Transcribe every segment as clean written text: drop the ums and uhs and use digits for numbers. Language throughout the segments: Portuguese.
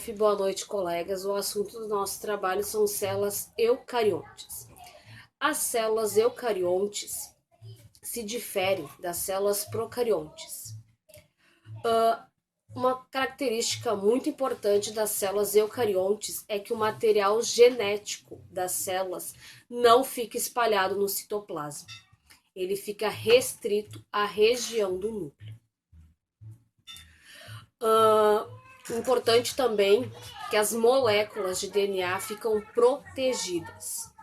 prof, boa noite, colegas. O assunto do nosso trabalho são células eucariontes. As células eucariontes se diferem das células procariontes. Uma característica muito importante das células eucariontes é que o material genético das células não fica espalhado no citoplasma. Ele fica restrito à região do núcleo. Importante também que as moléculas de DNA ficam protegidas,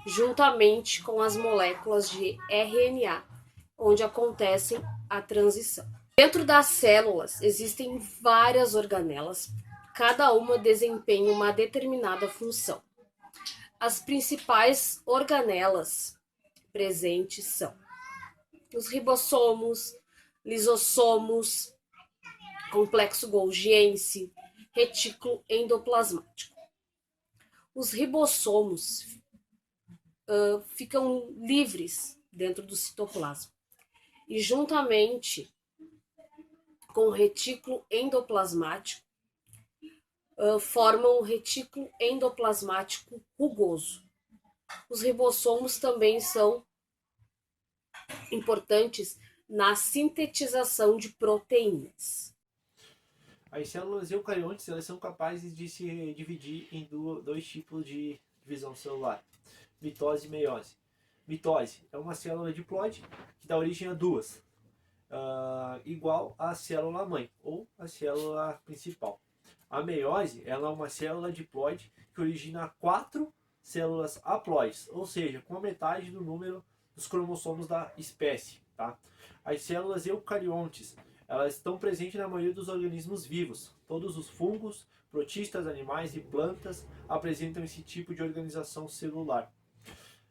juntamente com as moléculas de RNA, onde acontece a transição. Dentro das células existem várias organelas, cada uma desempenha uma determinada função. As principais organelas presentes são os ribossomos, lisossomos, complexo golgiense, retículo endoplasmático. Os ribossomos ficam livres dentro do citoplasma e juntamente com o retículo endoplasmático formam o retículo endoplasmático rugoso. Os ribossomos também são importantes na sintetização de proteínas. As células eucariontes elas são capazes de se dividir em dois tipos de divisão celular, mitose e meiose. Mitose é uma célula diploide que dá origem a duas, igual à célula-mãe ou a célula principal. A meiose ela é uma célula diploide que origina 4 células haploides, ou seja, com a metade do número dos cromossomos da espécie. Tá? As células eucariontes elas estão presentes na maioria dos organismos vivos. Todos os fungos, protistas, animais e plantas apresentam esse tipo de organização celular.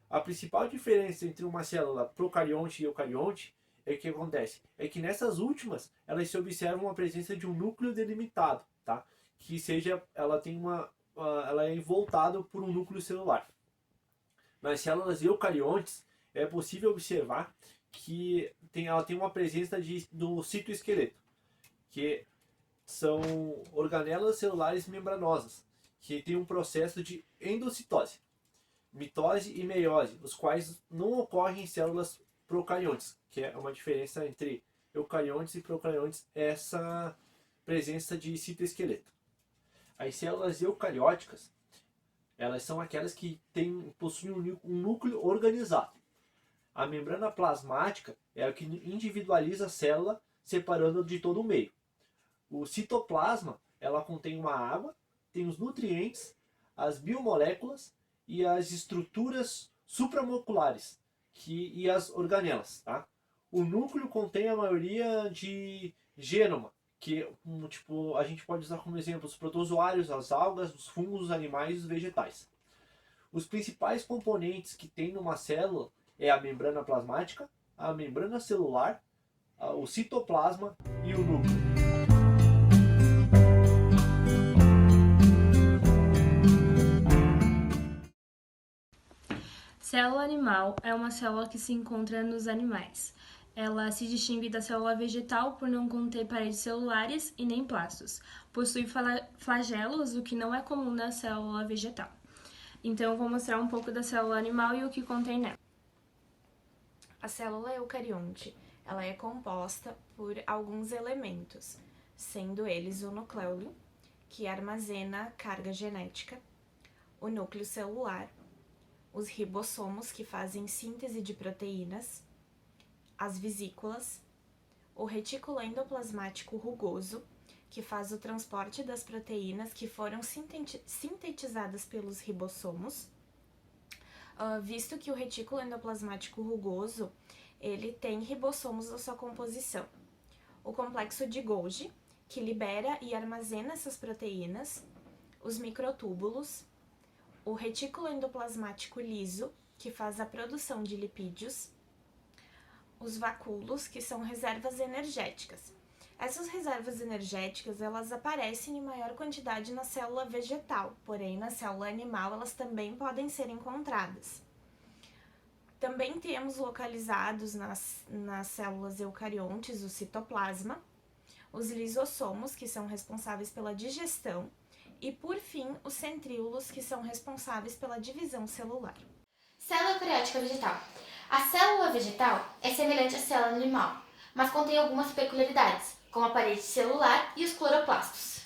A principal diferença entre uma célula procarionte e eucarionte é que acontece é que nessas últimas elas se observa uma presença de um núcleo delimitado, tá? Que seja ela é envoltada por um núcleo celular. Nas células eucariontes é possível observar que ela tem uma presença do citoesqueleto, que são organelas celulares membranosas, que tem um processo de endocitose, mitose e meiose, os quais não ocorrem em células procariontes, que é uma diferença entre eucariontes e procariontes, essa presença de citoesqueleto. As células eucarióticas, elas são aquelas que possuem um núcleo organizado. A membrana plasmática é a que individualiza a célula, separando de todo o meio. O citoplasma, ela contém uma água, tem os nutrientes, as biomoléculas e as estruturas supramoleculares e as organelas. Tá? O núcleo contém a maioria de gênoma, que a gente pode usar como exemplo os protozoários, as algas, os fungos, os animais e os vegetais. Os principais componentes que tem numa célula é a membrana plasmática, a membrana celular, o citoplasma e o núcleo. Célula animal é uma célula que se encontra nos animais. Ela se distingue da célula vegetal por não conter paredes celulares e nem plastos. Possui flagelos, o que não é comum na célula vegetal. Então, eu vou mostrar um pouco da célula animal e o que contém nela. A célula eucarionte, ela é composta por alguns elementos, sendo eles o nucleolo, que armazena carga genética, o núcleo celular, os ribossomos, que fazem síntese de proteínas, as vesículas, o retículo endoplasmático rugoso, que faz o transporte das proteínas que foram sintetizadas pelos ribossomos, visto que o retículo endoplasmático rugoso ele tem ribossomos na sua composição. O complexo de Golgi, que libera e armazena essas proteínas, os microtúbulos, o retículo endoplasmático liso, que faz a produção de lipídios, os vacúolos, que são reservas energéticas. Essas reservas energéticas, elas aparecem em maior quantidade na célula vegetal, porém na célula animal elas também podem ser encontradas. Também temos localizados nas células eucariontes o citoplasma, os lisossomos, que são responsáveis pela digestão, E, por fim, os centríolos, que são responsáveis pela divisão celular. Célula eucariótica vegetal. A célula vegetal é semelhante à célula animal, mas contém algumas peculiaridades, como a parede celular e os cloroplastos.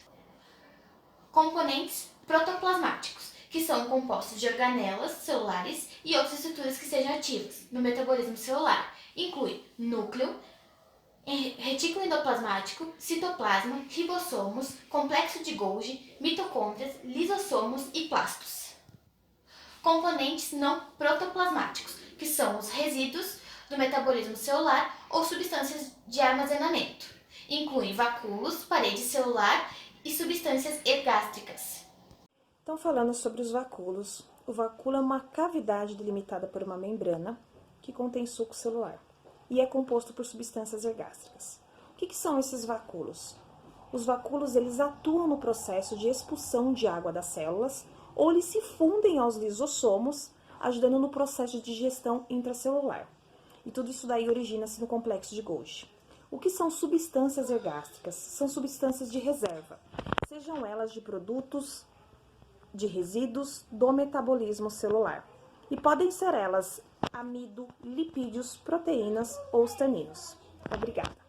Componentes protoplasmáticos, que são compostos de organelas celulares e outras estruturas que sejam ativas no metabolismo celular. Inclui núcleo, retículo endoplasmático, citoplasma, ribossomos, complexo de Golgi, mitocôndrias, lisossomos e plastos. Componentes não protoplasmáticos, que são os resíduos do metabolismo celular ou substâncias de armazenamento. Incluem vacúolos, parede celular e substâncias ergástricas. Então, falando sobre os vacúolos, o vacúolo é uma cavidade delimitada por uma membrana que contém suco celular e é composto por substâncias ergástricas. O que são esses vacúolos? Os vacúolos eles atuam no processo de expulsão de água das células ou eles se fundem aos lisossomos, ajudando no processo de digestão intracelular. E tudo isso daí origina-se no complexo de Golgi. O que são substâncias ergástricas? São substâncias de reserva, sejam elas de produtos, de resíduos do metabolismo celular. E podem ser elas amido, lipídios, proteínas ou os taninos. Obrigada.